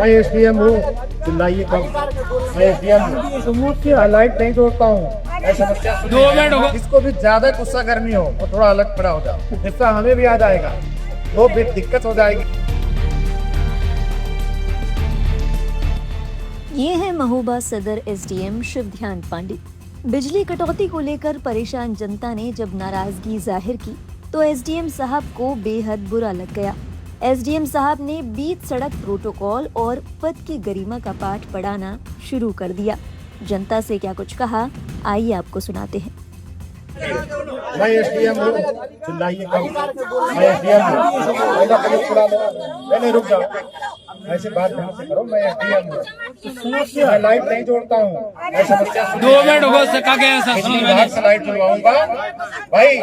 मैं एसडीएम हूँ, चिल्लाइए कम। मैं एसडीएम हूँ, सबूत की हाईलाइट नहीं जोड़ता हूँ। मैं समस्या 2 मिनट होगा। जिसको भी ज्यादा गुस्सा गर्मी हो वो थोड़ा अलग खड़ा हो जाओ, गुस्सा हमें भी आ जाएगा, वो भी दिक्कत हो जाएगी। ये है महोबा सदर एसडीएम शिवध्यान पांडे। बिजली कटौती को लेकर परेशान जनता ने जब नाराजगी जाहिर की तो एसडीएम साहब को बेहद बुरा लग गया। एसडीएम साहब ने बीच सड़क प्रोटोकॉल और पद की गरिमा का पाठ पढ़ाना शुरू कर दिया। जनता से क्या कुछ कहा, आइए आपको सुनाते हैं। मैं एसडीएम हूँ, चिल्लाइए कम। मैं एसडीएम हूँ, पहले रुक जाओ, ऐसे बात ढंग से करो। मैं एसडीएम हूँ, सबूत की हाईलाइट नहीं जोड़ता हूँ। मैं समस्या 2 मिनट होगा। सका गया ऐसा सुनो मैंने। स्लाइड जुड़वाऊंगा भाई,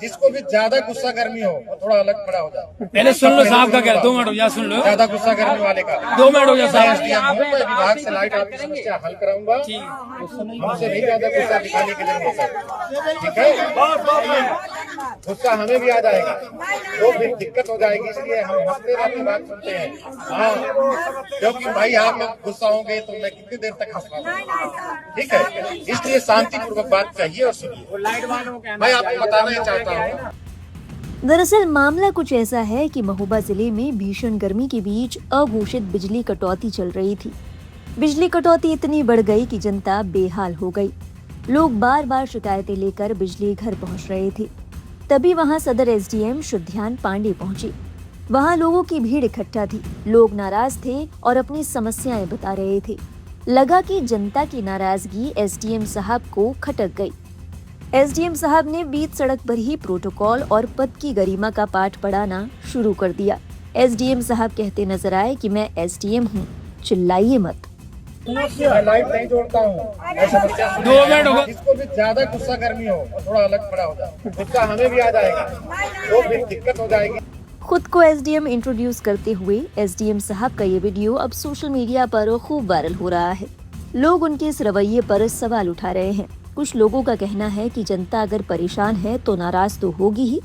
जिसको भी ज्यादा गुस्सा गर्मी हो वो थोड़ा अलग खड़ा हो जाए। पहले सुन लो साहब का क्या, 2 मिनट हो जा, सुन लो। ज्यादा गुस्सा गर्मी वाले का 2 मिनट हो जा मैं साहब। एसडीएम हूँ, मैं विभाग से लाइट आपकी समस्या हल कराऊंगा। हमसे नहीं ज्यादा गुस्सा दिखाने की जरूरत है, ठीक है? गुस्सा हमें भी आ जाएगा, वो फिर दिक्कत हो जाएगी, इसलिए हम हंसते रहते बात सुनते हैं। हाँ, क्योंकि भाई आप लोग गुस्सा होंगे तो मैं कितनी देर तक हंस पाऊंगा, ठीक है? इसलिए शांतिपूर्वक बात चाहिए और सुनिए। मैं आपको बताना ही चाहता हूँ। दरअसल मामला कुछ ऐसा है कि महोबा जिले में भीषण गर्मी के बीच अघोषित बिजली कटौती चल रही थी। बिजली कटौती इतनी बढ़ गई कि जनता बेहाल हो गई। लोग बार बार शिकायतें लेकर बिजली घर पहुंच रहे थे। तभी वहां सदर एसडीएम शिवध्यान पांडे पहुंचे। वहां लोगों की भीड़ इकट्ठा थी। लोग नाराज थे और अपनी समस्याएं बता रहे थे। लगा कि जनता की नाराजगी एसडीएम साहब को खटक गई। एसडीएम साहब ने बीच सड़क पर ही प्रोटोकॉल और पद की गरिमा का पाठ पढ़ाना शुरू कर दिया। एसडीएम साहब कहते नजर आए कि मैं एसडीएम हूँ, चिल्लाइए मत। हाईलाइट नहीं जोड़ता हूँ। मैं समस्या 2 मिनट होगा। जिसको भी ज्यादा गुस्सा गर्मी हो वो थोड़ा अलग खड़ा हो जाए, गुस्सा हमें भी आ जाएगा, वो फिर दिक्कत हो जाएगी। खुद को एसडीएम इंट्रोड्यूस करते हुए एसडीएम साहब का ये वीडियो अब सोशल मीडिया पर खूब वायरल हो रहा है। लोग उनके इस रवैये पर सवाल उठा रहे हैं। कुछ लोगों का कहना है कि जनता अगर परेशान है तो नाराज तो होगी ही,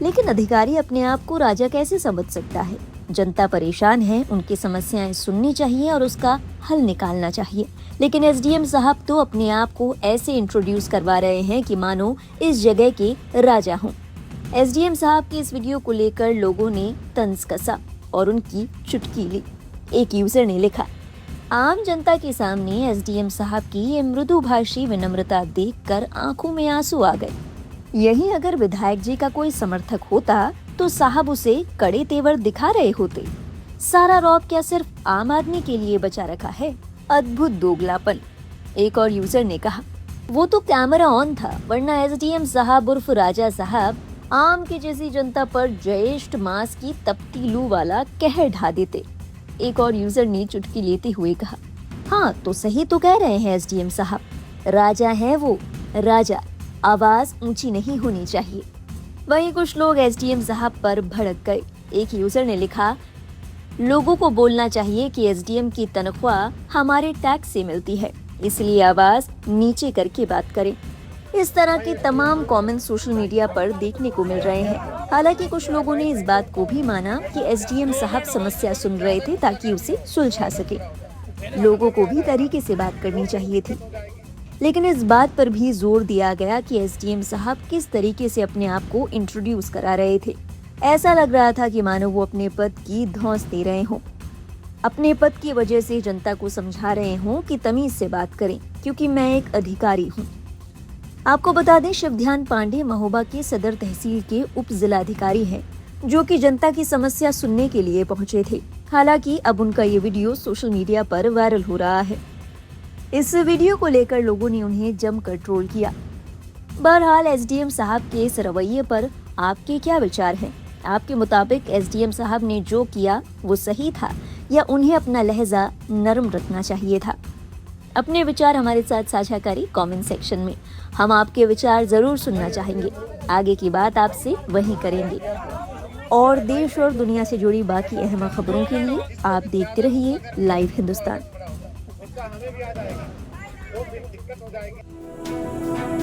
लेकिन अधिकारी अपने आप को राजा कैसे समझ सकता है? जनता परेशान है, उनकी समस्याएं सुननी चाहिए और उसका हल निकालना चाहिए। लेकिन एसडीएम साहब तो अपने आप को ऐसे इंट्रोड्यूस करवा रहे हैं कि मानो इस जगह के राजा हों। एसडीएम साहब के इस वीडियो को लेकर लोगों ने तंज कसा और उनकी चुटकी ली। एक यूजर ने लिखा, आम जनता के सामने एसडीएम साहब की ये मृदुभाषी विनम्रता देखकर आंखों में आंसू आ गए। यही अगर विधायक जी का कोई समर्थक होता तो साहब उसे कड़े तेवर दिखा रहे होते। सारा रौब क्या सिर्फ आम आदमी के लिए बचा रखा है? अद्भुत दोगलापन। एक और यूजर ने कहा, वो तो कैमरा ऑन था, वरना एसडीएम साहब उर्फ राजा साहब आम की जैसी जनता पर ज्येष्ठ मास की तपती लू वाला कहर ढा देते। एक और यूजर ने चुटकी लेते हुए कहा, हाँ तो सही तो कह रहे हैं एसडीएम साहब, राजा है वो, राजा, आवाज ऊंची नहीं होनी चाहिए। वहीं कुछ लोग एसडीएम साहब पर भड़क गए। एक यूजर ने लिखा, लोगों को बोलना चाहिए कि एसडीएम की तनख्वाह हमारे टैक्स से मिलती है, इसलिए आवाज नीचे करके बात करें। इस तरह के तमाम कमेंट सोशल मीडिया पर देखने को मिल रहे हैं। हालांकि कुछ लोगों ने इस बात को भी माना कि एसडीएम साहब समस्या सुन रहे थे ताकि उसे सुलझा सके। लोगों को भी तरीके से बात करनी चाहिए थी, लेकिन इस बात पर भी जोर दिया गया कि एसडीएम साहब किस तरीके से अपने आप को इंट्रोड्यूस करा रहे थे। ऐसा लग रहा था कि मानो वो अपने पद की धौंस दे रहे हों, अपने पद की वजह से जनता को समझा रहे हों कि तमीज से बात करें, क्योंकि मैं एक अधिकारी हूँ। आपको बता दें, शिवध्यान पांडे महोबा के सदर तहसील के उप जिलाधिकारी हैं, जो कि जनता की समस्या सुनने के लिए पहुंचे थे। हालांकि अब उनका ये वीडियो सोशल मीडिया पर वायरल हो रहा है। इस वीडियो को लेकर लोगों ने उन्हें जमकर ट्रोल किया। बहरहाल एसडीएम साहब के इस रवैये पर आपके क्या विचार हैं? आपके मुताबिक एसडीएम साहब ने जो किया वो सही था या उन्हें अपना लहजा नरम रखना चाहिए था? अपने विचार हमारे साथ साझा करें कमेंट सेक्शन में। हम आपके विचार जरूर सुनना चाहेंगे। आगे की बात आपसे वहीं करेंगे। और देश और दुनिया से जुड़ी बाकी अहम खबरों के लिए आप देखते रहिए लाइव हिंदुस्तान। हमें भी आ जाएगा, वो फिर दिक्कत हो जाएगी।